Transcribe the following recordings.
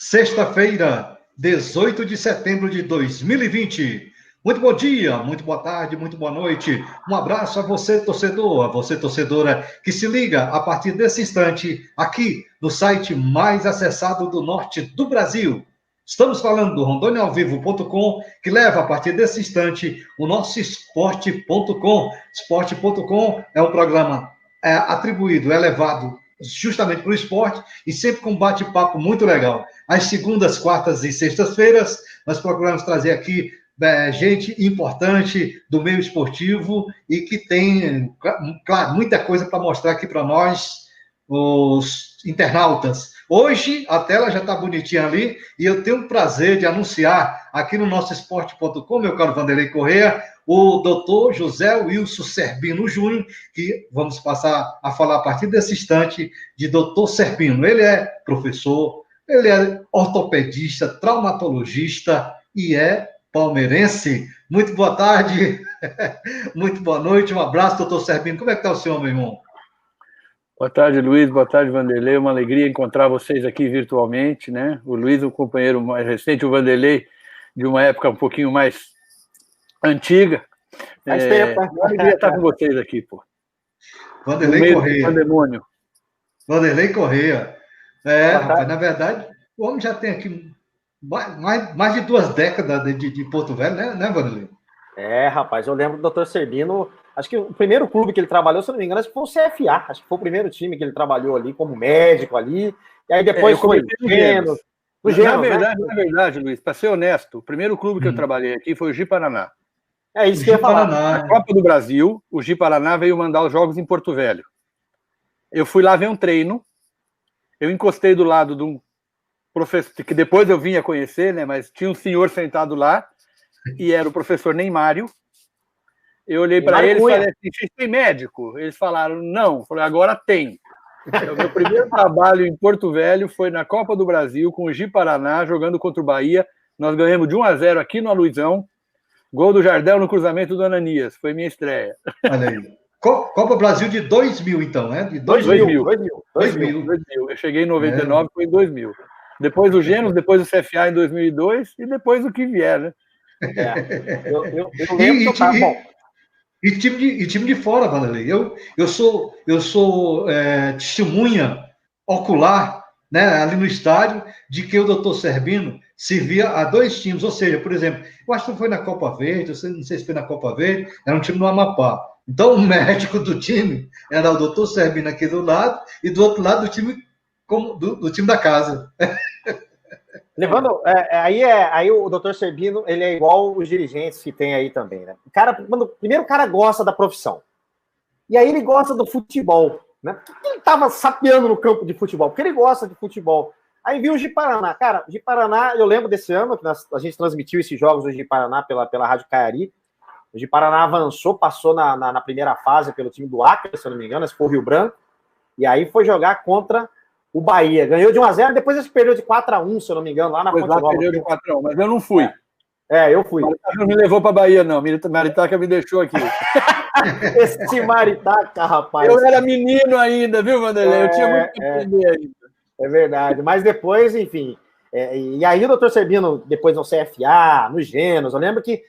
Sexta-feira, 18 de setembro de 2020. Muito bom dia, muito boa tarde, muito boa noite. Um abraço a você, torcedor, a você, torcedora, que se liga a partir desse instante aqui no site mais acessado do norte do Brasil. Estamos falando do rondonialvivo.com, que leva a partir desse instante o nosso esporte.com. Esporte.com é um programa atribuído, elevado justamente para o esporte e sempre com um bate-papo muito legal. Às segundas, quartas e sextas-feiras, nós procuramos trazer aqui gente importante do meio esportivo e que tem, claro, muita coisa para mostrar aqui para nós, os internautas. Hoje, a tela já está bonitinha ali e eu tenho o prazer de anunciar aqui no nosso esporte.com, meu caro Vanderlei Corrêa, o doutor José Wilson Serbino Júnior, que vamos passar a falar a partir desse instante de doutor Serbino. Ele é professor, ele é ortopedista, traumatologista e é palmeirense. Muito boa tarde, muito boa noite, um abraço, doutor Serbino. Como é que está o senhor, meu irmão? Boa tarde, Luiz. Boa tarde, Vanderlei. Uma alegria encontrar vocês aqui virtualmente, né? O Luiz, um companheiro mais recente, o Vanderlei, de uma época um pouquinho mais antiga. Faz tempo, né? Uma alegria estar com vocês aqui, pô. Vanderlei Corrêa. Pandemônio. Vanderlei Corrêa. Rapaz, na verdade, o homem já tem aqui mais de 2 décadas de Porto Velho, né, Vanderlei? Rapaz, eu lembro do Dr. Serbino, acho que o primeiro clube que ele trabalhou, se não me engano, acho que foi o CFA, acho que foi o primeiro time que ele trabalhou ali como médico ali, e aí depois foi o Genos. Na verdade, Luiz, para ser honesto, o primeiro clube que eu trabalhei aqui foi o Ji-Paraná. É isso que eu ia falar. Na Copa do Brasil, o Ji-Paraná veio mandar os jogos em Porto Velho. Eu fui lá ver um treino, eu encostei do lado de um professor, que depois eu vim a conhecer, né, mas tinha um senhor sentado lá, e era o professor Neymário. Eu olhei para eles e falei assim, vocês têm médico? Eles falaram, não. Eu falei, agora tem. O meu primeiro trabalho em Porto Velho foi na Copa do Brasil, com o Ji-Paraná, jogando contra o Bahia. Nós ganhamos de 1-0 aqui no Aluizão. Gol do Jardel no cruzamento do Ananias. Foi minha estreia. Olha aí. Copa Brasil de 2000, então, né? De 2000. Eu cheguei em 99, foi em 2000. Depois o Genos, depois o CFA em 2002 e depois o que vier, né? Eu lembro que eu tava bom. E time de fora, Vanderlei. Eu sou testemunha ocular, né, ali no estádio, de que o doutor Serbino servia a 2 times. Ou seja, por exemplo, eu acho que foi na Copa Verde, não sei se foi na Copa Verde, era um time do Amapá. Então, o médico do time era o doutor Serbino aqui do lado, e do outro lado do time, do time da casa. Levando, aí o Dr. Serbino, ele é igual os dirigentes que tem aí também, né? Primeiro o cara gosta da profissão. E aí ele gosta do futebol, né? Por que ele estava sapeando no campo de futebol? Porque ele gosta de futebol. Aí viu o Ji-Paraná. Cara, o Ji-Paraná, eu lembro desse ano que a gente transmitiu esses jogos do Ji-Paraná pela Rádio Caiari. O Ji-Paraná avançou, passou na primeira fase pelo time do Acre, se eu não me engano, esse foi o Rio Branco. E aí foi jogar contra o Bahia. Ganhou de 1-0, depois ele perdeu de 4-1, se eu não me engano, lá na Fonte Nova. Perdeu de 4-1, mas eu não fui. Eu fui. Maritaca não me levou para Bahia, não. Maritaca me deixou aqui. Esse Maritaca, rapaz. Eu era menino ainda, viu, Vanderlei? Eu tinha muito que aprender ainda. É verdade. Mas depois, enfim. E aí o Dr. Serbino, depois no CFA, no Genos, eu lembro que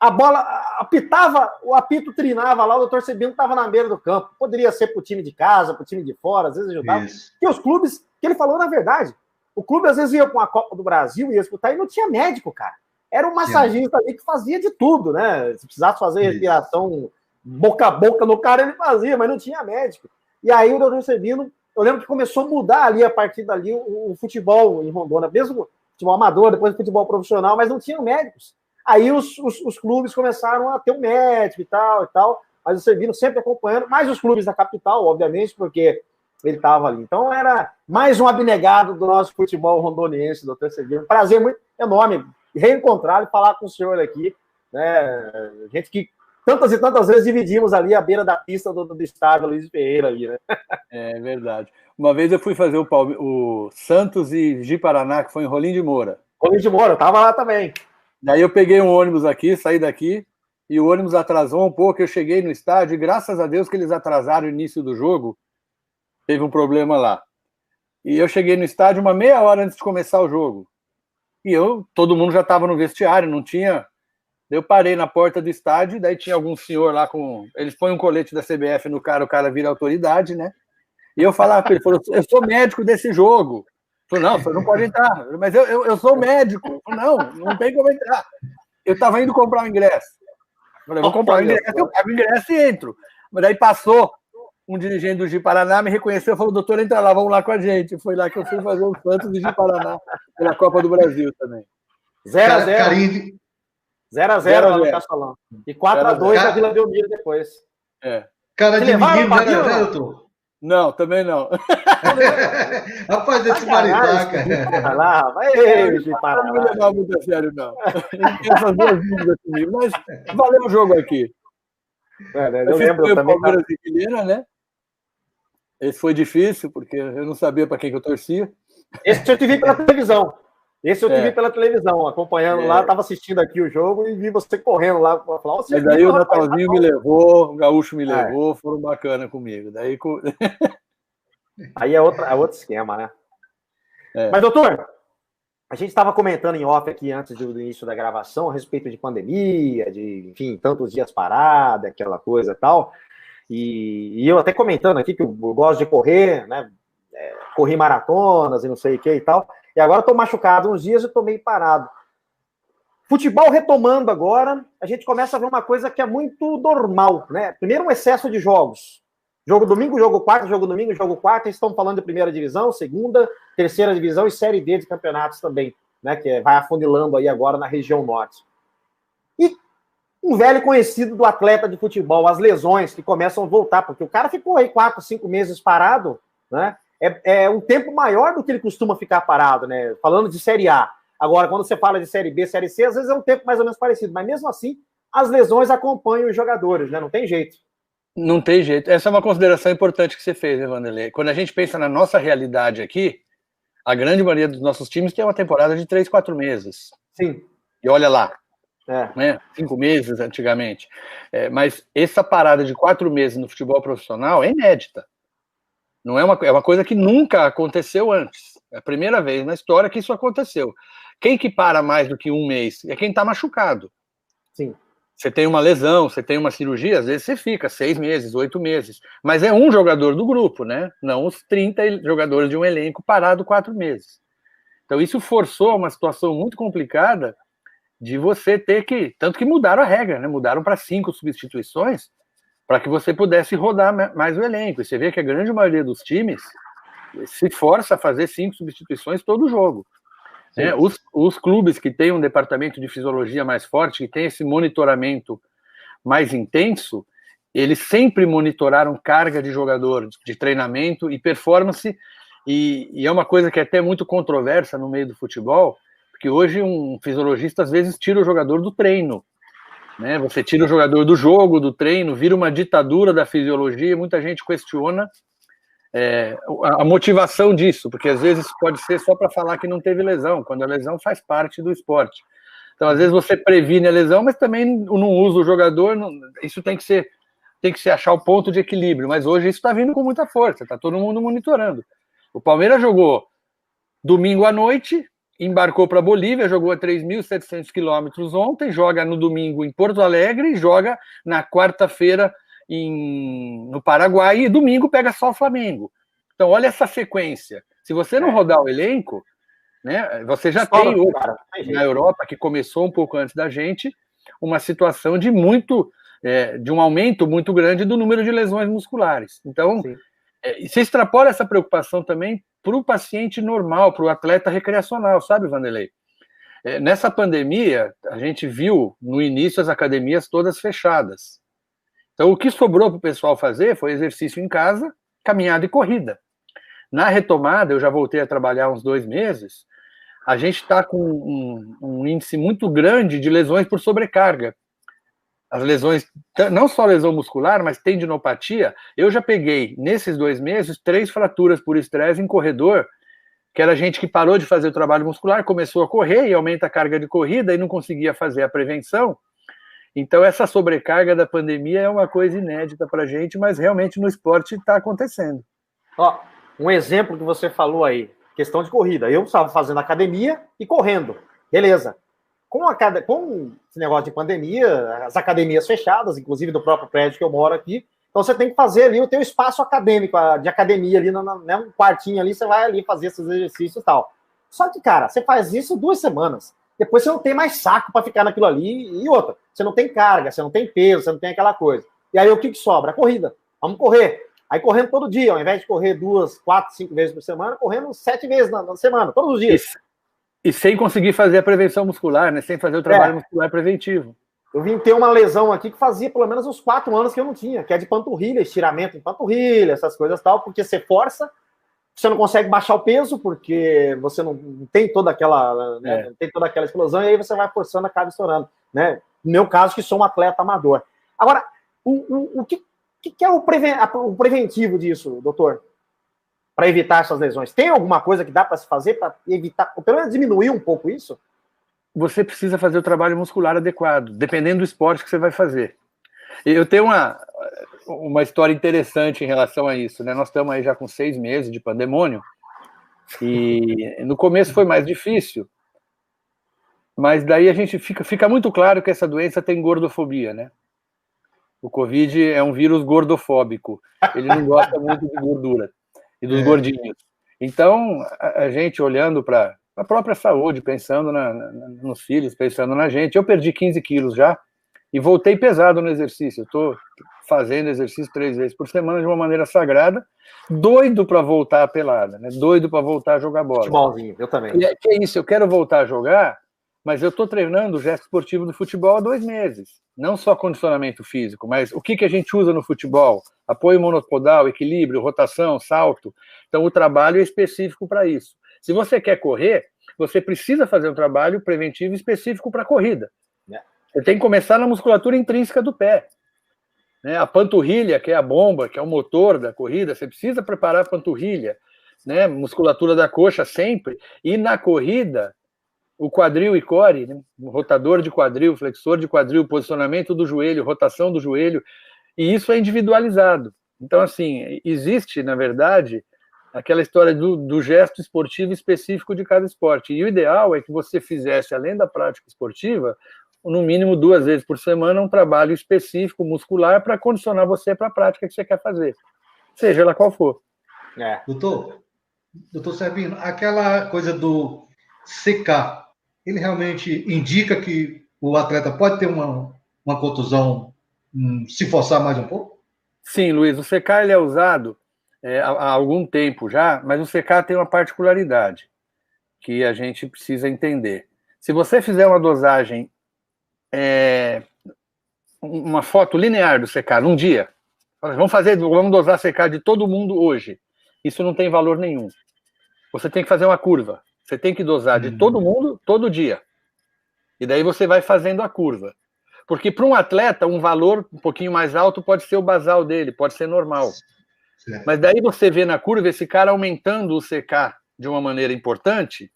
a bola apitava, o apito trinava lá, o Dr. Serbino estava na beira do campo. Poderia ser para o time de casa, para o time de fora, às vezes ajudava. Porque os clubes, que ele falou na verdade, o clube às vezes ia com a Copa do Brasil, ia escutar, e não tinha médico, cara. Era um massagista ali que fazia de tudo, né? Se precisasse fazer respiração boca a boca no cara, ele fazia, mas não tinha médico. E aí o Dr. Serbino, eu lembro que começou a mudar ali, a partir dali, o futebol em Rondônia, mesmo futebol amador, depois futebol profissional, mas não tinham médicos. Aí os clubes começaram a ter um médico e tal, mas o Serbino sempre acompanhando, mais os clubes da capital, obviamente, porque ele estava ali. Então era mais um abnegado do nosso futebol rondoniense, doutor Serbino. Prazer muito enorme reencontrá-lo e falar com o senhor aqui, né? Gente que tantas e tantas vezes dividimos ali a beira da pista do estádio Luiz Ferreira ali, né? É verdade. Uma vez eu fui fazer o Santos e Ji-Paraná, que foi em Rolim de Moura. Rolim de Moura, eu estava lá também. Daí eu peguei um ônibus aqui, saí daqui, e o ônibus atrasou um pouco, eu cheguei no estádio, e graças a Deus que eles atrasaram o início do jogo, teve um problema lá. E eu cheguei no estádio uma meia hora antes de começar o jogo. E todo mundo já estava no vestiário, não tinha... Eu parei na porta do estádio, daí tinha algum senhor lá com... Eles põem um colete da CBF no cara, o cara vira autoridade, né? E eu falava para ele, eu sou médico desse jogo. Ele falou, não, você não pode entrar. Mas eu sou médico. Eu falei, não tem como entrar. Eu estava indo comprar o ingresso. Eu falei, vou comprar o ingresso, eu pago o ingresso e entro. Mas daí passou um dirigente do Ji-Paraná, me reconheceu e falou, doutor, entra lá, vamos lá com a gente. Foi lá que eu fui fazer o Santos do Ji-Paraná pela Copa do Brasil também. 0-0. 0-0 lá no Castelão. E 4-2 na Vila Belmiro depois. Cara de menino, né, doutor? Não, também não. Rapaz, esse maritaca. Vai lá, vai. Não me levar muito a sério, não. Não tem essas duas dúvidas comigo, mas valeu o jogo aqui. Eu lembro eu também. Palmeiras e Vilhena, né? Esse foi difícil, porque eu não sabia para quem que eu torcia. Esse eu te vi pela televisão. Acompanhando lá, estava assistindo aqui o jogo e vi você correndo lá. Falar, mas daí o Natalzinho me levou, o Gaúcho me levou, foram bacana comigo. Daí... Aí é outro esquema, né? Mas, doutor, a gente estava comentando em off aqui antes do início da gravação a respeito de pandemia, de, enfim, tantos dias parada, aquela coisa e tal. E eu até comentando aqui que eu gosto de correr, né? Corri maratonas e não sei o que e tal. E agora estou machucado uns dias e estou meio parado. Futebol retomando agora, a gente começa a ver uma coisa que é muito normal, né? Primeiro, um excesso de jogos. Jogo domingo, jogo quarta, jogo domingo, jogo quarta. Estamos falando de primeira divisão, segunda, terceira divisão e série D de campeonatos também, né? Que vai afunilando aí agora na região norte. E um velho conhecido do atleta de futebol, as lesões que começam a voltar, porque o cara ficou aí 4, 5 meses parado, né? É um tempo maior do que ele costuma ficar parado, né? Falando de Série A. Agora, quando você fala de Série B, Série C, às vezes é um tempo mais ou menos parecido. Mas mesmo assim, as lesões acompanham os jogadores, né? Não tem jeito. Não tem jeito. Essa é uma consideração importante que você fez, né, Vanderlei? Quando a gente pensa na nossa realidade aqui, a grande maioria dos nossos times tem uma temporada de 3, 4 meses. Sim. E olha lá. Né? 5 meses antigamente. Mas essa parada de 4 meses no futebol profissional é inédita. Não é uma coisa que nunca aconteceu antes. É a primeira vez na história que isso aconteceu. Quem que para mais do que um mês? É quem está machucado. Sim. Você tem uma lesão, você tem uma cirurgia, às vezes você fica 6 meses, 8 meses. Mas é um jogador do grupo, né? Não os 30 jogadores de um elenco parado 4 meses. Então isso forçou uma situação muito complicada de você ter que... Tanto que mudaram a regra, né? Mudaram para 5 substituições, para que você pudesse rodar mais o elenco. E você vê que a grande maioria dos times se força a fazer 5 substituições todo jogo. Né? Os clubes que têm um departamento de fisiologia mais forte, que tem esse monitoramento mais intenso, eles sempre monitoraram carga de jogador, de treinamento e performance, e é uma coisa que é até muito controversa no meio do futebol, porque hoje um fisiologista às vezes tira o jogador do treino. Né? Você tira o jogador do jogo, do treino, vira uma ditadura da fisiologia, e muita gente questiona a motivação disso, porque às vezes pode ser só para falar que não teve lesão, quando a lesão faz parte do esporte. Então, às vezes você previne a lesão, mas também não usa o jogador, isso tem que se achar o ponto de equilíbrio, mas hoje isso está vindo com muita força, está todo mundo monitorando. O Palmeiras jogou domingo à noite, embarcou para a Bolívia, jogou a 3.700 quilômetros ontem, joga no domingo em Porto Alegre e joga na quarta-feira no Paraguai, e domingo pega só o Flamengo. Então, olha essa sequência. Se você não rodar o elenco, né, você já tem hoje, na Europa, que começou um pouco antes da gente, uma situação de um aumento muito grande do número de lesões musculares. Então, se extrapola essa preocupação também para o paciente normal, para o atleta recreacional, sabe, Vanderlei? Nessa pandemia, a gente viu no início as academias todas fechadas. Então, o que sobrou para o pessoal fazer foi exercício em casa, caminhada e corrida. Na retomada, eu já voltei a trabalhar uns 2 meses, a gente está com um índice muito grande de lesões por sobrecarga. As lesões, não só lesão muscular, mas tendinopatia. Eu já peguei, nesses 2 meses, 3 fraturas por estresse em corredor, que era gente que parou de fazer o trabalho muscular, começou a correr e aumenta a carga de corrida e não conseguia fazer a prevenção. Então, essa sobrecarga da pandemia é uma coisa inédita para a gente, mas realmente no esporte está acontecendo. um exemplo que você falou aí, questão de corrida. Eu estava fazendo academia e correndo, beleza. Com esse negócio de pandemia, as academias fechadas, inclusive do próprio prédio que eu moro aqui, então você tem que fazer ali o teu espaço acadêmico, de academia ali, né, um quartinho ali, você vai ali fazer esses exercícios e tal. Só que, cara, você faz isso 2 semanas. Depois você não tem mais saco para ficar naquilo ali. E outra, você não tem carga, você não tem peso, você não tem aquela coisa. E aí o que sobra? A corrida. Vamos correr. Aí correndo todo dia, ao invés de correr 2, 4, 5 vezes por semana, correndo 7 vezes na semana, todos os dias. E sem conseguir fazer a prevenção muscular, né? Sem fazer o trabalho muscular preventivo. Eu vim ter uma lesão aqui que fazia pelo menos uns 4 anos que eu não tinha, que é de panturrilha, estiramento em panturrilha, essas coisas e tal, porque você força, você não consegue baixar o peso, porque você não tem toda aquela, né, não tem toda aquela explosão, e aí você vai forçando, acaba estourando. Né? No meu caso, que sou um atleta amador. Agora, o que é o preventivo disso, doutor? Para evitar essas lesões? Tem alguma coisa que dá para se fazer para evitar, ou pelo menos diminuir um pouco isso? Você precisa fazer o trabalho muscular adequado, dependendo do esporte que você vai fazer. Eu tenho uma história interessante em relação a isso, né? Nós estamos aí já com 6 meses de pandemônio, e no começo foi mais difícil, mas daí a gente fica muito claro que essa doença tem gordofobia, né? O Covid é um vírus gordofóbico, ele não gosta muito de gordura e dos gordinhos. Então, a gente olhando para a própria saúde, pensando nos filhos, pensando na gente, eu perdi 15 quilos já, e voltei pesado no exercício. Eu estou fazendo exercício 3 vezes por semana de uma maneira sagrada, doido para voltar à pelada, né? Doido para voltar a jogar bola. Futebolzinho, eu também. E que é isso, eu quero voltar a jogar, mas eu estou treinando o gesto esportivo do futebol há 2 meses. Não só condicionamento físico, mas o que a gente usa no futebol? Apoio monopodal, equilíbrio, rotação, salto. Então o trabalho é específico para isso. Se você quer correr, você precisa fazer um trabalho preventivo específico para a corrida. Você tem que começar na musculatura intrínseca do pé. Né? A panturrilha, que é a bomba, que é o motor da corrida, você precisa preparar a panturrilha, né? Musculatura da coxa sempre. E na corrida, o quadril e core, né? O rotador de quadril, flexor de quadril, posicionamento do joelho, rotação do joelho, e isso é individualizado. Então, assim, existe, na verdade, aquela história do gesto esportivo específico de cada esporte. E o ideal é que você fizesse, além da prática esportiva, no mínimo 2 vezes por semana, um trabalho específico muscular para condicionar você para a prática que você quer fazer, seja ela qual for. Doutor Servino, aquela coisa do secar, ele realmente indica que o atleta pode ter uma contusão se forçar mais um pouco? Sim, Luiz, o secar ele é usado há algum tempo já, mas o secar tem uma particularidade que a gente precisa entender. Se você fizer uma dosagem, uma foto linear do secar num dia, vamos dosar secar de todo mundo hoje, isso não tem valor nenhum. Você tem que fazer uma curva, você tem que dosar de todo mundo, todo dia. E daí você vai fazendo a curva. Porque para um atleta, um valor um pouquinho mais alto pode ser o basal dele, pode ser normal. Certo. Mas daí você vê na curva esse cara aumentando o CK de uma maneira importante.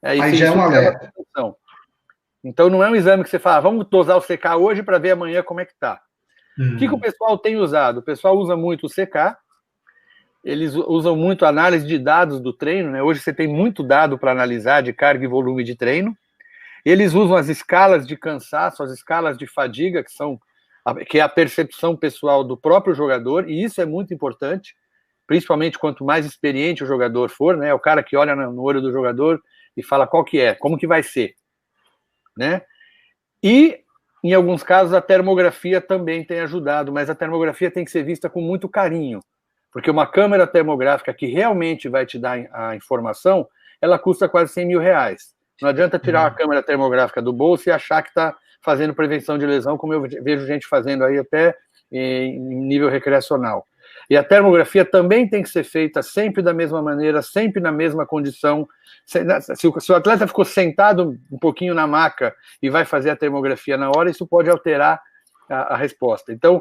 Aí já é um alerta. Então não é um exame que você fala, vamos dosar o CK hoje para ver amanhã como é que está. O que o pessoal tem usado? O pessoal usa muito o CK, eles usam muito a análise de dados do treino, né? Hoje você tem muito dado para analisar de carga e volume de treino. Eles usam as escalas de cansaço, as escalas de fadiga, que é a percepção pessoal do próprio jogador, e isso é muito importante, principalmente quanto mais experiente o jogador for, né? O cara que olha no olho do jogador e fala qual que é, como que vai ser, né? E, em alguns casos, a termografia também tem ajudado, mas a termografia tem que ser vista com muito carinho, porque uma câmera termográfica que realmente vai te dar a informação, ela custa quase R$100 mil. Não adianta tirar uma câmera termográfica do bolso e achar que está fazendo prevenção de lesão, como eu vejo gente fazendo aí até em nível recreacional. E a termografia também tem que ser feita sempre da mesma maneira, sempre na mesma condição. Se o atleta ficou sentado um pouquinho na maca e vai fazer a termografia na hora, isso pode alterar a resposta. Então,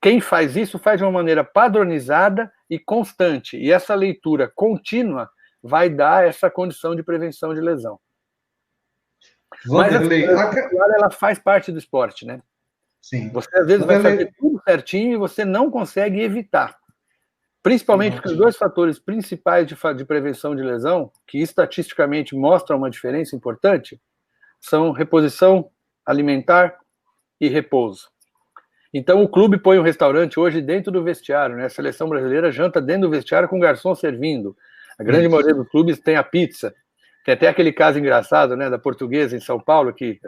quem faz isso faz de uma maneira padronizada e constante. E essa leitura contínua vai dar essa condição de prevenção de lesão. Mas ela faz parte do esporte, né? Sim. Você às vezes vai fazer tudo certinho e você não consegue evitar. Principalmente porque os dois fatores principais de prevenção de lesão, que estatisticamente mostram uma diferença importante, são reposição alimentar e repouso. Então, o clube põe um restaurante hoje dentro do vestiário, né? A seleção brasileira janta dentro do vestiário com o garçom servindo. A grande maioria dos clubes tem a pizza. Tem até aquele caso engraçado, né, da Portuguesa em São Paulo, que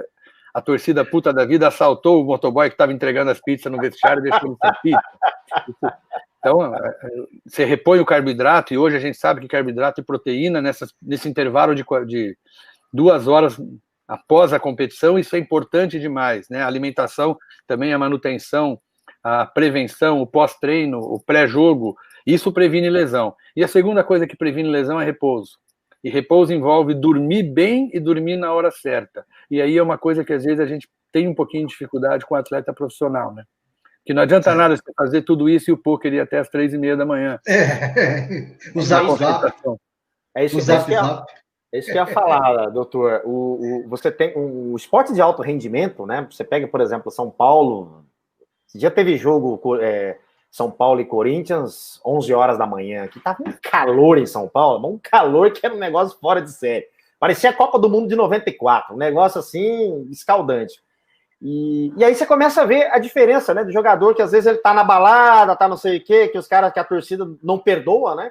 a torcida puta da vida assaltou o motoboy que estava entregando as pizzas no vestiário e deixou sem pizza. Então, você repõe o carboidrato, e hoje a gente sabe que carboidrato e proteína, nesse intervalo de 2 horas após a competição, isso é importante demais, né? A alimentação, também a manutenção, a prevenção, o pós-treino, o pré-jogo, isso previne lesão. E a segunda coisa que previne lesão é repouso. E repouso envolve dormir bem e dormir na hora certa. E aí é uma coisa que às vezes a gente tem um pouquinho de dificuldade com o atleta profissional, né? Que não adianta nada você fazer tudo isso e o poker ir até as 3h30 da manhã. Usar é isso que eu ia falar, doutor. Você tem o esporte de alto rendimento, né? Você pega, por exemplo, São Paulo. Já teve jogo São Paulo e Corinthians, 11 horas da manhã. Aqui tava um calor em São Paulo, um calor que era um negócio fora de série. Parecia a Copa do Mundo de 94, um negócio assim, escaldante. E aí você começa a ver a diferença, né, do jogador que às vezes ele tá na balada, tá não sei o quê, que os caras, que a torcida não perdoa, né?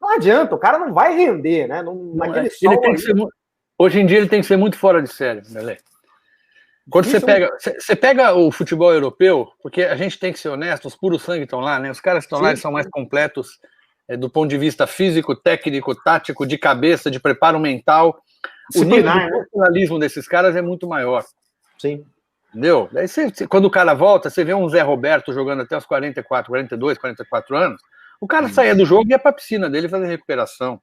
Não adianta, o cara não vai render, né? Hoje em dia ele tem que ser muito fora de série, Lelê. Quando você pega o futebol europeu, porque a gente tem que ser honesto, os puros sangue estão lá, né? Os caras que estão lá, eles são mais completos do ponto de vista físico, técnico, tático, de cabeça, de preparo mental. O nível de profissionalismo desses caras é muito maior. Sim. Entendeu? Daí quando o cara volta, você vê um Zé Roberto jogando até os 44, 42, 44 anos, o cara saía do jogo e ia para a piscina dele fazer recuperação.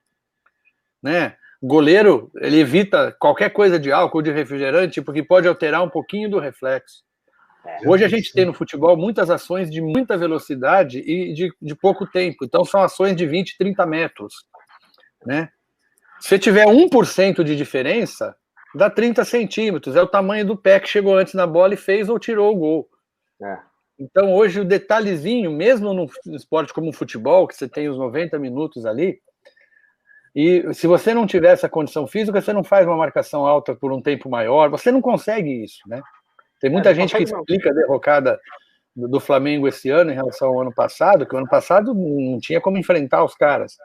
Né? O goleiro, ele evita qualquer coisa de álcool, de refrigerante, porque pode alterar um pouquinho do reflexo. Hoje a gente tem no futebol muitas ações de muita velocidade e de pouco tempo. Então são ações de 20, 30 metros. Né? Se tiver 1% de diferença, dá 30 centímetros. É o tamanho do pé que chegou antes na bola e fez ou tirou o gol. Então hoje o detalhezinho, mesmo no esporte como o futebol, que você tem os 90 minutos ali, e se você não tiver essa condição física, você não faz uma marcação alta por um tempo maior, você não consegue isso, né? Tem muita gente que explica a derrocada do Flamengo esse ano em relação ao ano passado, que o ano passado não tinha como enfrentar os caras.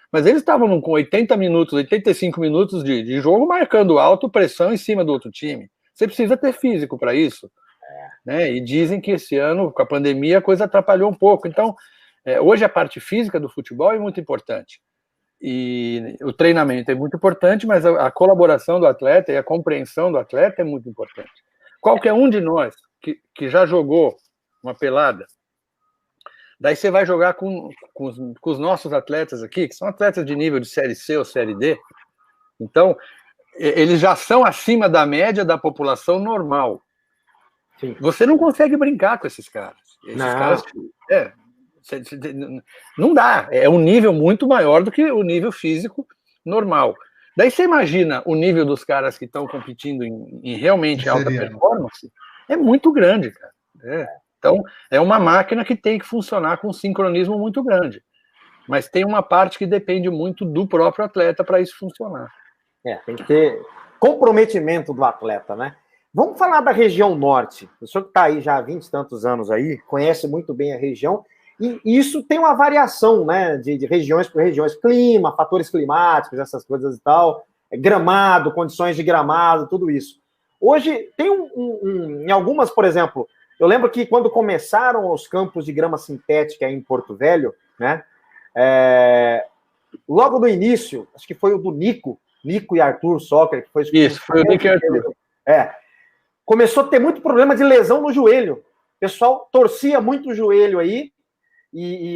Mas eles estavam com 80 minutos, 85 minutos de jogo, marcando alto, pressão em cima do outro time. Você precisa ter físico para isso. Né? E dizem que esse ano, com a pandemia, a coisa atrapalhou um pouco. Então, hoje a parte física do futebol é muito importante. E o treinamento é muito importante, mas a colaboração do atleta e a compreensão do atleta é muito importante. Qualquer um de nós que já jogou uma pelada, daí você vai jogar com os nossos atletas aqui, que são atletas de nível de Série C ou Série D. Então, eles já são acima da média da população normal. Sim. Você não consegue brincar com esses caras. Não dá. É um nível muito maior do que o nível físico normal. Daí você imagina o nível dos caras que estão competindo em realmente alta performance, é muito grande, cara. Então, é uma máquina que tem que funcionar com um sincronismo muito grande. Mas tem uma parte que depende muito do próprio atleta para isso funcionar. Tem que ter comprometimento do atleta, né? Vamos falar da região norte. O senhor que está aí já há 20 e tantos anos aí, conhece muito bem a região, e isso tem uma variação, né, de regiões por regiões, clima, fatores climáticos, essas coisas e tal, gramado, condições de gramado, tudo isso. Hoje, tem em algumas, por exemplo, eu lembro que quando começaram os campos de grama sintética em Porto Velho, né, logo no início, acho que foi o do Nico e Arthur Soccer, que foi isso, foi o Nico e Arthur. Começou a ter muito problema de lesão no joelho. O pessoal torcia muito o joelho aí,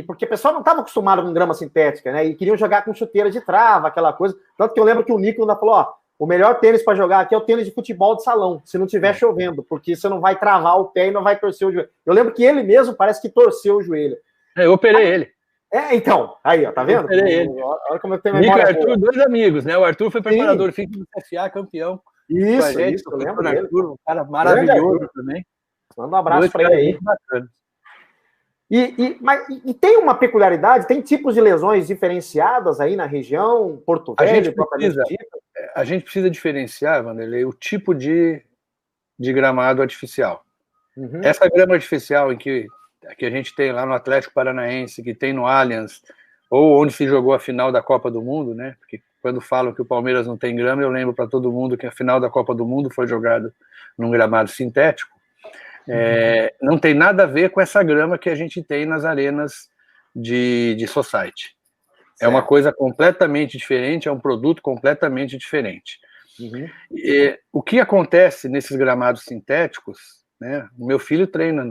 porque o pessoal não estava acostumado com grama sintética, né? E queriam jogar com chuteira de trava, aquela coisa. Tanto que eu lembro que o Nico ainda falou, o melhor tênis para jogar aqui é o tênis de futebol de salão, se não estiver chovendo, porque você não vai travar o pé e não vai torcer o joelho. Eu lembro que ele mesmo parece que torceu o joelho. Eu operei ele. Então, aí, ó, tá vendo? Eu operei ele. Olha como eu tenho memória. Nico e Arthur, dois amigos, né? O Arthur foi preparador físico do CFA, campeão. Isso, eu lembro dele. Um cara maravilhoso também. Manda um abraço para ele aí. E tem uma peculiaridade, tem tipos de lesões diferenciadas aí na região, Porto Velho, a gente precisa diferenciar, Vanderlei, o tipo de gramado artificial. Uhum. Essa grama artificial que a gente tem lá no Atlético Paranaense, que tem no Allianz, ou onde se jogou a final da Copa do Mundo, né? Porque quando falam que o Palmeiras não tem grama, eu lembro para todo mundo que a final da Copa do Mundo foi jogada num gramado sintético. Não tem nada a ver com essa grama que a gente tem nas arenas de society. É uma coisa completamente diferente, é um produto completamente diferente. Uhum. O que acontece nesses gramados sintéticos, né? O meu filho treina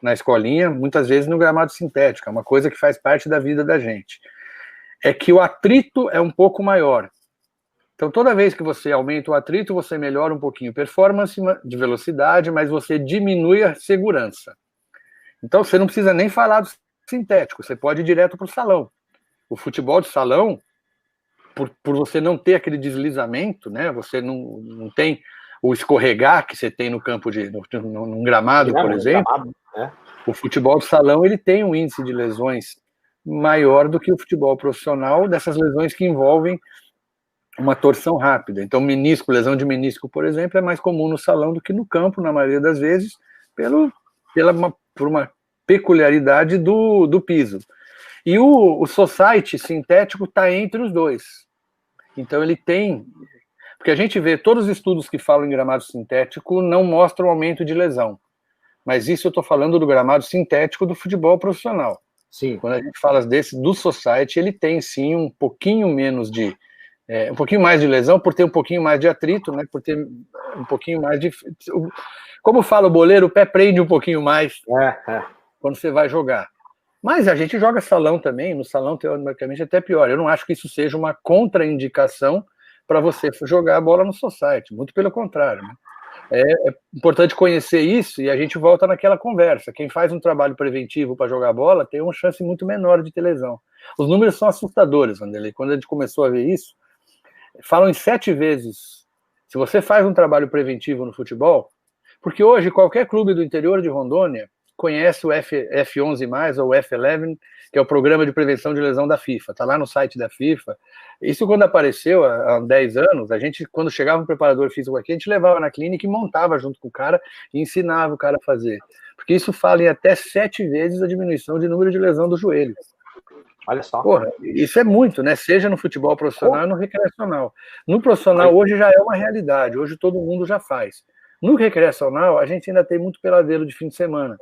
na escolinha, muitas vezes no gramado sintético, é uma coisa que faz parte da vida da gente. É que o atrito é um pouco maior. Então, toda vez que você aumenta o atrito, você melhora um pouquinho a performance de velocidade, mas você diminui a segurança. Então, você não precisa nem falar do sintético, você pode ir direto para o salão. O futebol de salão, por você não ter aquele deslizamento, né? Você não tem o escorregar que você tem no campo num gramado, por exemplo. O futebol de salão ele tem um índice de lesões maior do que o futebol profissional, dessas lesões que envolvem uma torção rápida. Então, lesão de menisco, por exemplo, é mais comum no salão do que no campo, na maioria das vezes, por uma peculiaridade do piso. E o society sintético está entre os dois. Então, ele tem... Porque a gente vê, todos os estudos que falam em gramado sintético não mostram aumento de lesão. Mas isso eu estou falando do gramado sintético do futebol profissional. Sim. Quando a gente fala do society, ele tem, sim, um pouquinho menos um pouquinho mais de lesão, por ter um pouquinho mais de atrito, né? Por ter um pouquinho mais de... Como fala o boleiro, o pé prende um pouquinho mais quando você vai jogar. Mas a gente joga salão também, no salão, teoricamente, até pior. Eu não acho que isso seja uma contraindicação para você jogar a bola no society, muito pelo contrário, né? É importante conhecer isso e a gente volta naquela conversa. Quem faz um trabalho preventivo para jogar bola tem uma chance muito menor de ter lesão. Os números são assustadores, Vanderlei. Quando a gente começou a ver isso, falam em 7 vezes. Se você faz um trabalho preventivo no futebol, porque hoje qualquer clube do interior de Rondônia conhece o F11+, ou F11, que é o Programa de Prevenção de Lesão da FIFA. Está lá no site da FIFA. Isso quando apareceu há 10 anos, a gente, quando chegava um preparador físico aqui, a gente levava na clínica e montava junto com o cara e ensinava o cara a fazer. Porque isso fala em até 7 vezes a diminuição de número de lesão do joelho. Olha só. Porra, isso é muito, né? Seja no futebol profissional ou no recreacional. No profissional hoje já é uma realidade, hoje todo mundo já faz. No recreacional, a gente ainda tem muito peladeiro de fim de semana.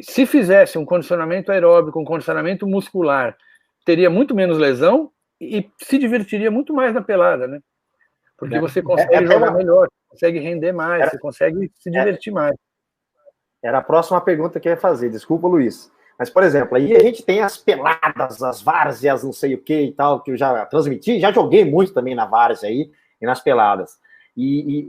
Se fizesse um condicionamento aeróbico, um condicionamento muscular, teria muito menos lesão e se divertiria muito mais na pelada, né? Porque você consegue jogar melhor, consegue render mais, você consegue se divertir mais. Era a próxima pergunta que eu ia fazer, desculpa, Luiz. Mas, por exemplo, aí a gente tem as peladas, as várzeas, não sei o que e tal, que eu já transmiti, já joguei muito também na várzea aí e nas peladas. E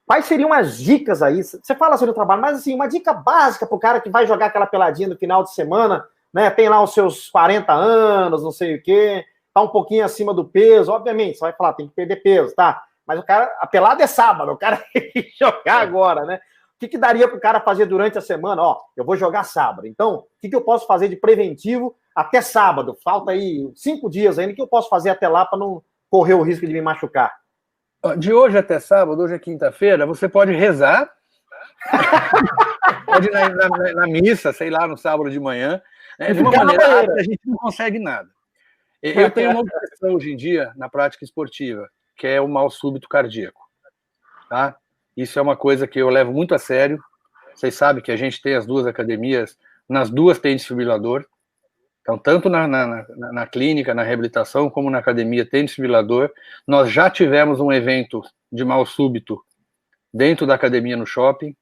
quais seriam as dicas aí? Você fala sobre o trabalho, mas assim, uma dica básica para o cara que vai jogar aquela peladinha no final de semana, né? Tem lá os seus 40 anos, não sei o quê, tá um pouquinho acima do peso, obviamente, você vai falar, tem que perder peso, tá? Mas a pelada é sábado, o cara tem que jogar agora, né? O que daria para o cara fazer durante a semana? Ó, eu vou jogar sábado, então, o que eu posso fazer de preventivo até sábado? Falta aí 5 dias ainda, o que eu posso fazer até lá para não correr o risco de me machucar? De hoje até sábado, hoje é quinta-feira, você pode rezar, pode ir na missa, sei lá, no sábado de manhã, né? De uma maneira, a gente não consegue nada. Eu tenho uma obsessão hoje em dia na prática esportiva, que é o mal súbito cardíaco, tá? Isso é uma coisa que eu levo muito a sério. Vocês sabem que a gente tem as 2 academias, nas 2 tem desfibrilador. Então, tanto na clínica, na reabilitação, como na academia tem desfibrilador. Nós já tivemos um evento de mal súbito dentro da academia no shopping,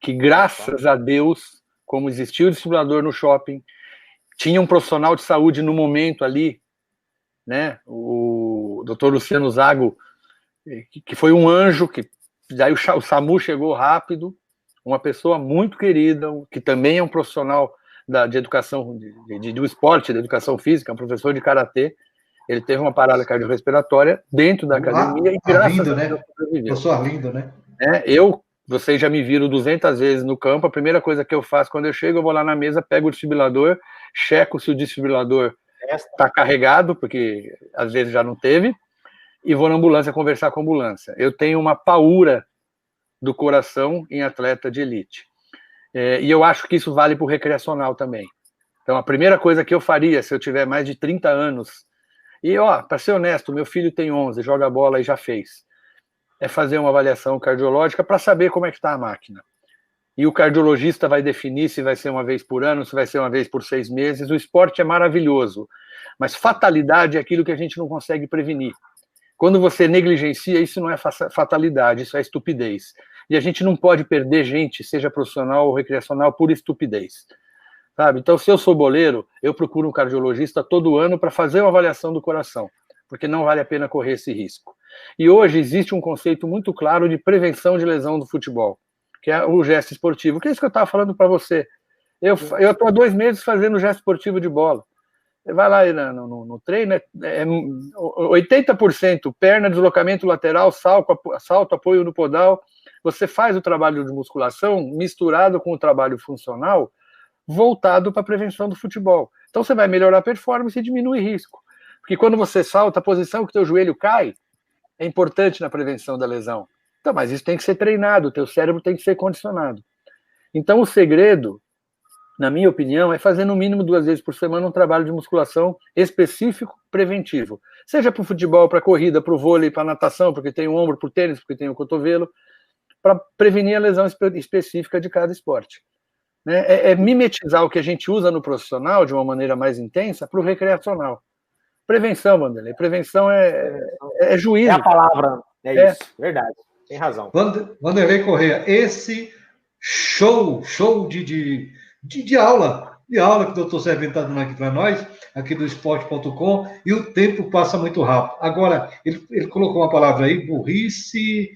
que graças a Deus, como existiu o desfibrilador no shopping, tinha um profissional de saúde no momento ali, né? O Dr. Luciano Zago, que foi um anjo, que daí o SAMU chegou rápido, uma pessoa muito querida, que também é um profissional de educação, do esporte, da educação física, um professor de karatê. Ele teve uma parada cardiorrespiratória dentro da academia e graças a Deus sobreviveu. Professor Arlindo, né? Eu Vocês já me viram 200 vezes no campo, a primeira coisa que eu faço quando eu chego, eu vou lá na mesa, pego o desfibrilador, checo se o desfibrilador está carregado, porque às vezes já não teve, e vou na ambulância conversar com a ambulância. Eu tenho uma paura do coração em atleta de elite. E eu acho que isso vale para o recreacional também. Então, a primeira coisa que eu faria, se eu tiver mais de 30 anos, e, para ser honesto, meu filho tem 11, joga bola e já fez, é fazer uma avaliação cardiológica para saber como é que está a máquina. E o cardiologista vai definir se vai ser uma vez por ano, se vai ser uma vez por 6 meses. O esporte é maravilhoso, mas fatalidade é aquilo que a gente não consegue prevenir. Quando você negligencia, isso não é fatalidade, isso é estupidez. E a gente não pode perder gente, seja profissional ou recreacional, por estupidez. Sabe? Então, se eu sou boleiro, eu procuro um cardiologista todo ano para fazer uma avaliação do coração, porque não vale a pena correr esse risco. E hoje existe um conceito muito claro de prevenção de lesão do futebol, que é o gesto esportivo, que é isso que eu estava falando para você. Eu estou há 2 meses fazendo gesto esportivo de bola. Você vai lá no treino, 80% perna, deslocamento lateral, salto, apoio no podal. Você faz o trabalho de musculação misturado com o trabalho funcional, voltado para a prevenção do futebol. Então você vai melhorar a performance e diminui risco. Porque quando você salta, a posição que o teu joelho cai é importante na prevenção da lesão. Então, mas isso tem que ser treinado, o teu cérebro tem que ser condicionado. Então o segredo, na minha opinião, é fazer no mínimo 2 vezes por semana um trabalho de musculação específico, preventivo. Seja para o futebol, para a corrida, para o vôlei, para a natação, porque tem o ombro, para o tênis, porque tem o cotovelo, para prevenir a lesão específica de cada esporte. É mimetizar o que a gente usa no profissional de uma maneira mais intensa para o recreacional. Prevenção, Wanderlei. Prevenção é juízo. É a palavra. É isso. Verdade. Tem razão. Wanderlei Corrêa, esse show de aula que o doutor Servín está dando aqui para nós, aqui do esporte.com, e o tempo passa muito rápido. Agora, ele colocou uma palavra aí, burrice,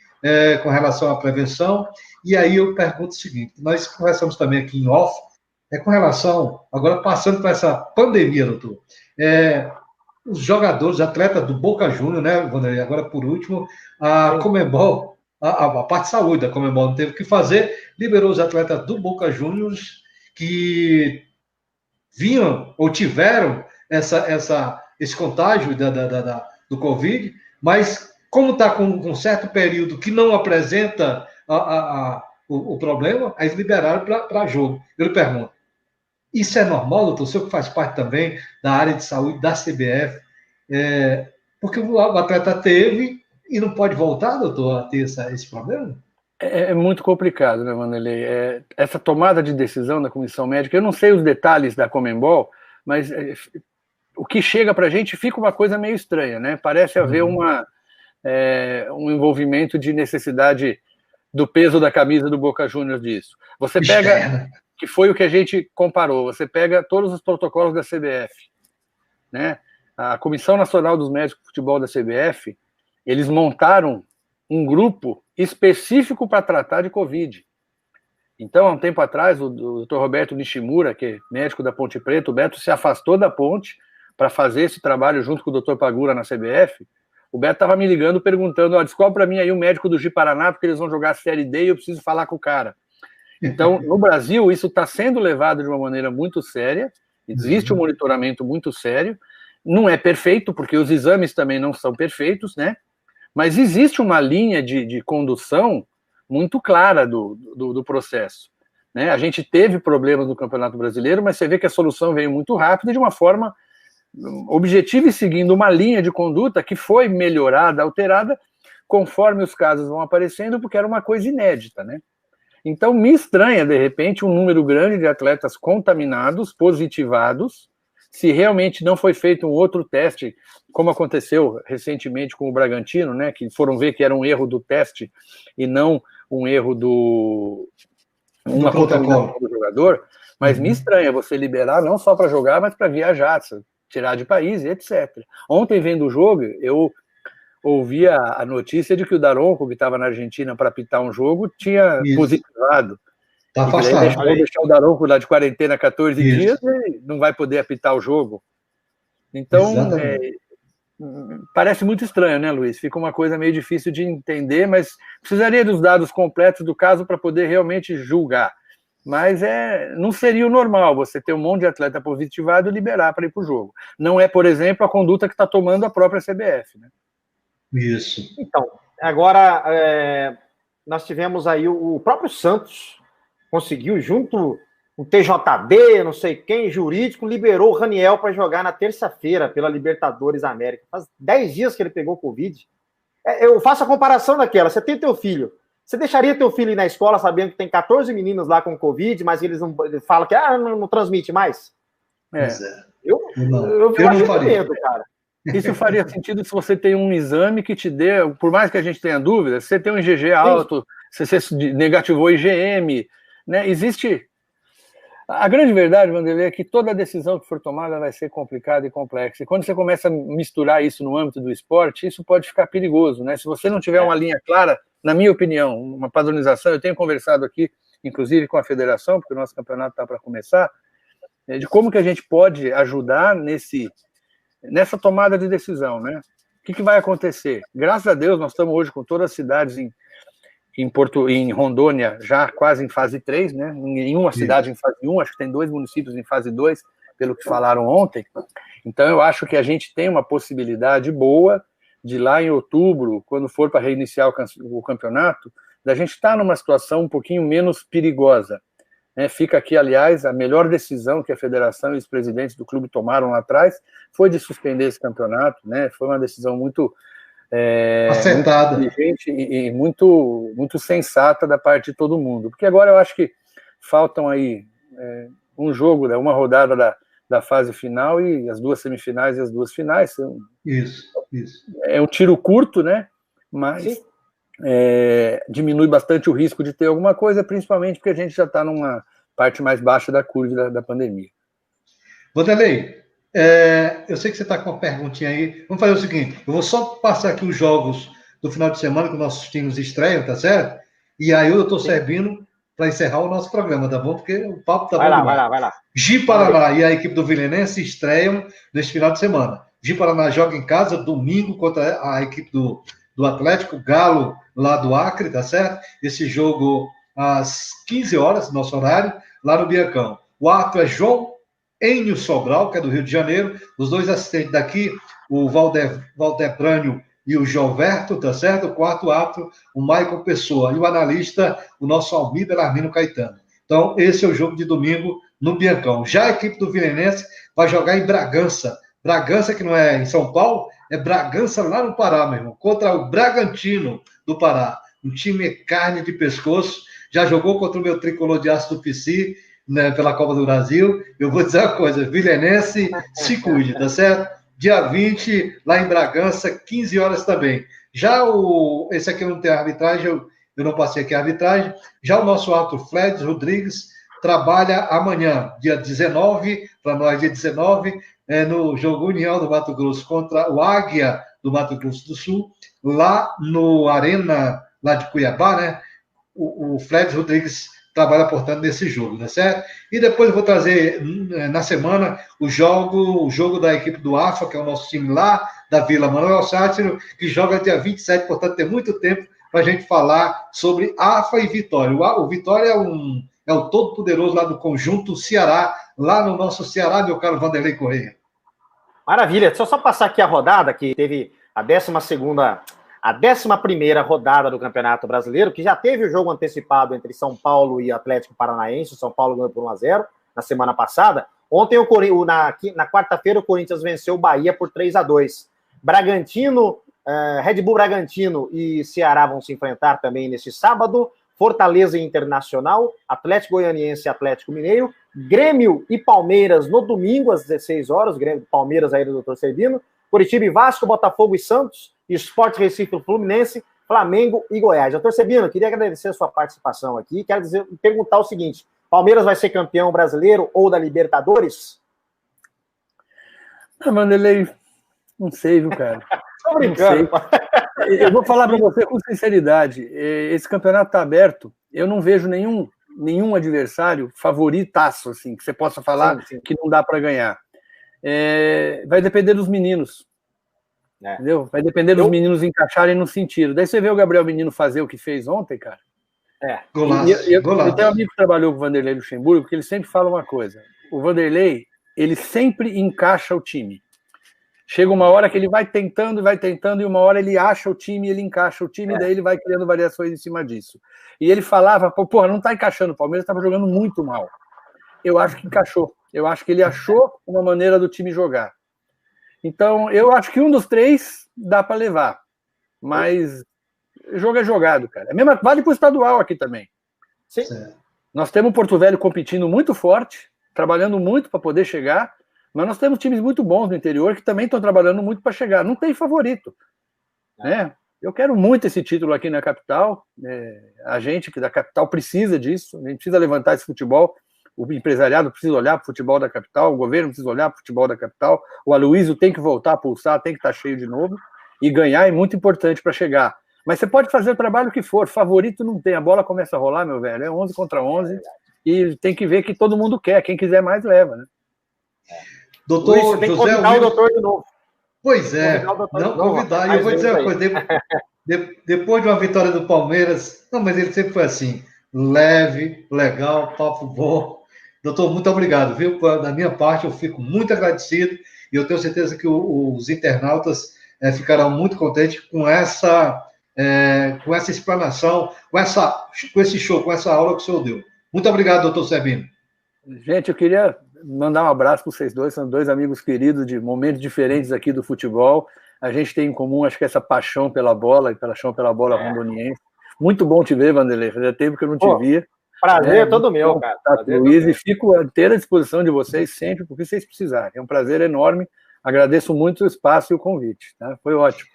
com relação à prevenção, e aí eu pergunto o seguinte, nós conversamos também aqui em off, com relação, agora passando por essa pandemia, doutor, os jogadores, atletas do Boca Juniors, né, Wanderlei, agora por último, a Conmebol, a parte de saúde da Conmebol não teve o que fazer, liberou os atletas do Boca Juniors que vinham ou tiveram esse contágio do Covid, mas como está com um certo período que não apresenta o problema, aí eles liberaram para jogo. Eu lhe pergunto, isso é normal, doutor? O senhor que faz parte também da área de saúde da CBF, porque o atleta teve e não pode voltar, doutor, a ter esse problema? É muito complicado, né, Wanderlei? Essa tomada de decisão da comissão médica, eu não sei os detalhes da Conmebol, mas o que chega para a gente fica uma coisa meio estranha, né? Parece haver um envolvimento de necessidade do peso da camisa do Boca Juniors disso. Você pega, que foi o que a gente comparou, você pega todos os protocolos da CBF, né? A Comissão Nacional dos Médicos de Futebol da CBF, eles montaram um grupo específico para tratar de Covid. Então, há um tempo atrás, o Dr. Roberto Nishimura, que é médico da Ponte Preta, o Beto se afastou da Ponte para fazer esse trabalho junto com o Dr. Pagura na CBF. O Beto estava me ligando, perguntando, descobre para mim aí o médico do Ji-Paraná, porque eles vão jogar a Série D e eu preciso falar com o cara. Então, no Brasil, isso está sendo levado de uma maneira muito séria, existe um monitoramento muito sério, não é perfeito, porque os exames também não são perfeitos, né? Mas existe uma linha de condução muito clara do processo. Né? A gente teve problemas no Campeonato Brasileiro, mas você vê que a solução veio muito rápida de uma forma objetiva e seguindo uma linha de conduta que foi melhorada, alterada, conforme os casos vão aparecendo, porque era uma coisa inédita. Né? Então, me estranha, de repente, um número grande de atletas contaminados, positivados, se realmente não foi feito um outro teste, como aconteceu recentemente com o Bragantino, né, que foram ver que era um erro do teste e não um erro uma contaminação do jogador, mas me estranha você liberar não só para jogar, mas para viajar, tirar de país e etc. Ontem, vendo o jogo, eu ouvi a notícia de que o Daronco, que estava na Argentina para apitar um jogo, tinha positivado. Está afastado. Vou deixar o Daronco lá de quarentena 14 dias e não vai poder apitar o jogo. Então, parece muito estranho, né, Luiz? Fica uma coisa meio difícil de entender, mas precisaria dos dados completos do caso para poder realmente julgar. Mas não seria o normal você ter um monte de atleta positivado e liberar para ir para o jogo. Não é, por exemplo, a conduta que está tomando a própria CBF, né? Isso. Então, agora nós tivemos aí o próprio Santos conseguiu, junto o TJD, não sei quem, jurídico, liberou o Raniel para jogar na terça-feira pela Libertadores América. Faz 10 dias que ele pegou Covid. Eu faço a comparação daquela. Você tem teu filho. Você deixaria teu filho ir na escola sabendo que tem 14 meninos lá com Covid, mas eles não falam que não transmite mais? Eu não faria. Medo, cara. Isso faria sentido se você tem um exame que te dê, por mais que a gente tenha dúvida, se você tem um IgG alto, se você negativou IgM, né? Existe... A grande verdade, Vanderlei, é que toda decisão que for tomada vai ser complicada e complexa. E quando você começa a misturar isso no âmbito do esporte, isso pode ficar perigoso, né? Se você não tiver uma linha clara, na minha opinião, uma padronização, eu tenho conversado aqui, inclusive com a federação, porque o nosso campeonato está para começar, de como que a gente pode ajudar nessa tomada de decisão, né? O que vai acontecer? Graças a Deus, nós estamos hoje com todas as cidades em Rondônia, já quase em fase 3, né? Nenhuma cidade em fase 1, acho que tem 2 municípios em fase 2, pelo que falaram ontem. Então, eu acho que a gente tem uma possibilidade boa de lá em outubro, quando for para reiniciar o campeonato, da gente estar numa situação um pouquinho menos perigosa. Né? Fica aqui, aliás, a melhor decisão que a federação e os presidentes do clube tomaram lá atrás foi de suspender esse campeonato, né? Foi uma decisão muito acertada, muito inteligente e muito, muito sensata da parte de todo mundo. Porque agora eu acho que faltam aí um jogo, né, uma rodada da fase final e as 2 semifinais e as 2 finais. Isso. É um tiro curto, né? Mas diminui bastante o risco de ter alguma coisa, principalmente porque a gente já está numa parte mais baixa da curva da pandemia. Vanderlei, eu sei que você está com uma perguntinha aí. Vamos fazer o seguinte: eu vou só passar aqui os jogos do final de semana que nossos times estreiam, tá certo? E aí eu estou servindo para encerrar o nosso programa, tá bom? Porque o papo tá bom. Vai lá. Ji-Paraná e a equipe do Vilenense estreiam neste final de semana. Ji-Paraná joga em casa domingo contra a equipe do Atlético Galo, lá do Acre, tá certo? Esse jogo às 15 horas, nosso horário, lá no Biancão. O árbitro é João Enio Sobral, que é do Rio de Janeiro. Os 2 assistentes daqui, o Valdebrânio e o Gilberto, tá certo? O quarto árbitro, o Michael Pessoa. E o analista, o nosso Almir Belarmino Caetano. Então, esse é o jogo de domingo no Biancão. Já a equipe do Vilenense vai jogar em Bragança. Bragança, que não é em São Paulo, é Bragança lá no Pará, meu irmão. Contra o Bragantino do Pará. Um time carne de pescoço. Já jogou contra o meu tricolor de aço do PC, né, pela Copa do Brasil. Eu vou dizer uma coisa: Vilenense, se cuide, tá certo? Dia 20, lá em Bragança, 15 horas também. Já esse aqui não tem arbitragem, eu não passei aqui a arbitragem. Já o nosso árbitro Fledes Rodrigues trabalha amanhã, dia 19, para nós, dia 19, no jogo União do Mato Grosso contra o Águia do Mato Grosso do Sul, lá no Arena, lá de Cuiabá, né? O Fledes Rodrigues trabalha, portanto, nesse jogo, né, certo? E depois eu vou trazer, na semana, o jogo da equipe do AFA, que é o nosso time lá da Vila Manuel Sátiro, que joga dia 27, portanto, tem muito tempo para a gente falar sobre AFA e Vitória. O Vitória é o todo-poderoso lá do Conjunto Ceará, lá no nosso Ceará, meu caro Vanderlei Correia. Maravilha. Deixa eu só passar aqui a rodada, que teve a 11ª rodada do Campeonato Brasileiro, que já teve o jogo antecipado entre São Paulo e Atlético Paranaense. O São Paulo ganhou por 1-0 na semana passada. Ontem, na quarta-feira, o Corinthians venceu o Bahia por 3-2. Bragantino, Red Bull Bragantino e Ceará vão se enfrentar também neste sábado. Fortaleza e Internacional, Atlético Goianiense e Atlético Mineiro, Grêmio e Palmeiras no domingo às 16 horas, Grêmio, Palmeiras aí do Dr. Servino, Curitiba e Vasco, Botafogo e Santos, Sport Recife e Fluminense, Flamengo e Goiás. Dr. Servino, queria agradecer a sua participação aqui, perguntar o seguinte: Palmeiras vai ser campeão brasileiro ou da Libertadores? Vanderlei, não sei, viu, cara? Tô brincando. Eu vou falar para você com sinceridade, esse campeonato está aberto, eu não vejo nenhum adversário favoritaço, assim, que você possa falar sim. Que não dá para ganhar. Vai depender dos meninos. Entendeu? Vai depender dos meninos encaixarem no sentido. Daí você vê o Gabriel Menino fazer o que fez ontem, cara. Golaço, Eu golaço. tenho um amigo que trabalhou com o Vanderlei Luxemburgo, porque ele sempre fala uma coisa. O Vanderlei, ele sempre encaixa o time. Chega uma hora que ele vai tentando, e uma hora ele acha o time, ele encaixa o time, e daí ele vai criando variações em cima disso. E ele falava, porra, não tá encaixando, o Palmeiras estava jogando muito mal. Eu acho que encaixou. Eu acho que ele achou uma maneira do time jogar. Então, eu acho que um dos três dá para levar. Mas jogo é jogado, cara. Vale para o estadual aqui também. Sim. Nós temos o Porto Velho competindo muito forte, trabalhando muito para poder chegar, mas nós temos times muito bons no interior que também estão trabalhando muito para chegar. Não tem favorito. Né? Eu quero muito esse título aqui na capital. A gente que da capital precisa disso. A gente precisa levantar esse futebol. O empresariado precisa olhar para o futebol da capital, o governo precisa olhar para o futebol da capital, o Aloysio tem que voltar a pulsar, tem que estar cheio de novo, e ganhar é muito importante para chegar. Mas você pode fazer o trabalho que for, favorito não tem, a bola começa a rolar, meu velho, é 11 contra 11, e tem que ver que todo mundo quer, quem quiser mais leva, né? Doutor Luiz, tem que convidar o doutor de novo. Pois é, não convidar, e eu vou dizer uma coisa, depois de uma vitória do Palmeiras, não, mas ele sempre foi assim, leve, legal, papo bom. Doutor, muito obrigado, viu? Da minha parte, eu fico muito agradecido e eu tenho certeza que os internautas ficarão muito contentes com essa explanação, com esse show, com essa aula que o senhor deu. Muito obrigado, doutor Sebino. Gente, eu queria mandar um abraço para vocês dois, são dois amigos queridos de momentos diferentes aqui do futebol. A gente tem em comum, acho que essa paixão pela bola e pela bola rondoniense. Muito bom te ver, Vanderlei. Fazia tempo que eu não te via. Prazer todo meu, cara. Luiz, e fico à inteira disposição de vocês sempre, porque vocês precisarem. É um prazer enorme. Agradeço muito o espaço e o convite. Tá? Foi ótimo.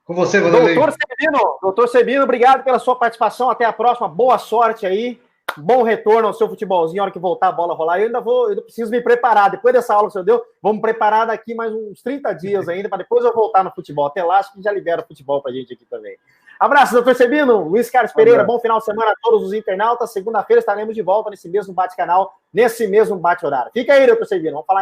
Com você, Vanderlei. Doutor Sebino, obrigado pela sua participação. Até a próxima. Boa sorte aí. Bom retorno ao seu futebolzinho, a hora que voltar a bola rolar. Eu ainda preciso me preparar. Depois dessa aula que o senhor deu, vamos preparar daqui mais uns 30 dias ainda, para depois eu voltar no futebol. Até lá, acho que já libera o futebol pra gente aqui também. Abraço, doutor Sebino. Luiz Carlos Pereira, bom final de semana a todos os internautas. Segunda-feira estaremos de volta nesse mesmo bate-canal, nesse mesmo bate-horário. Fica aí, doutor Sebino. Vamos falar em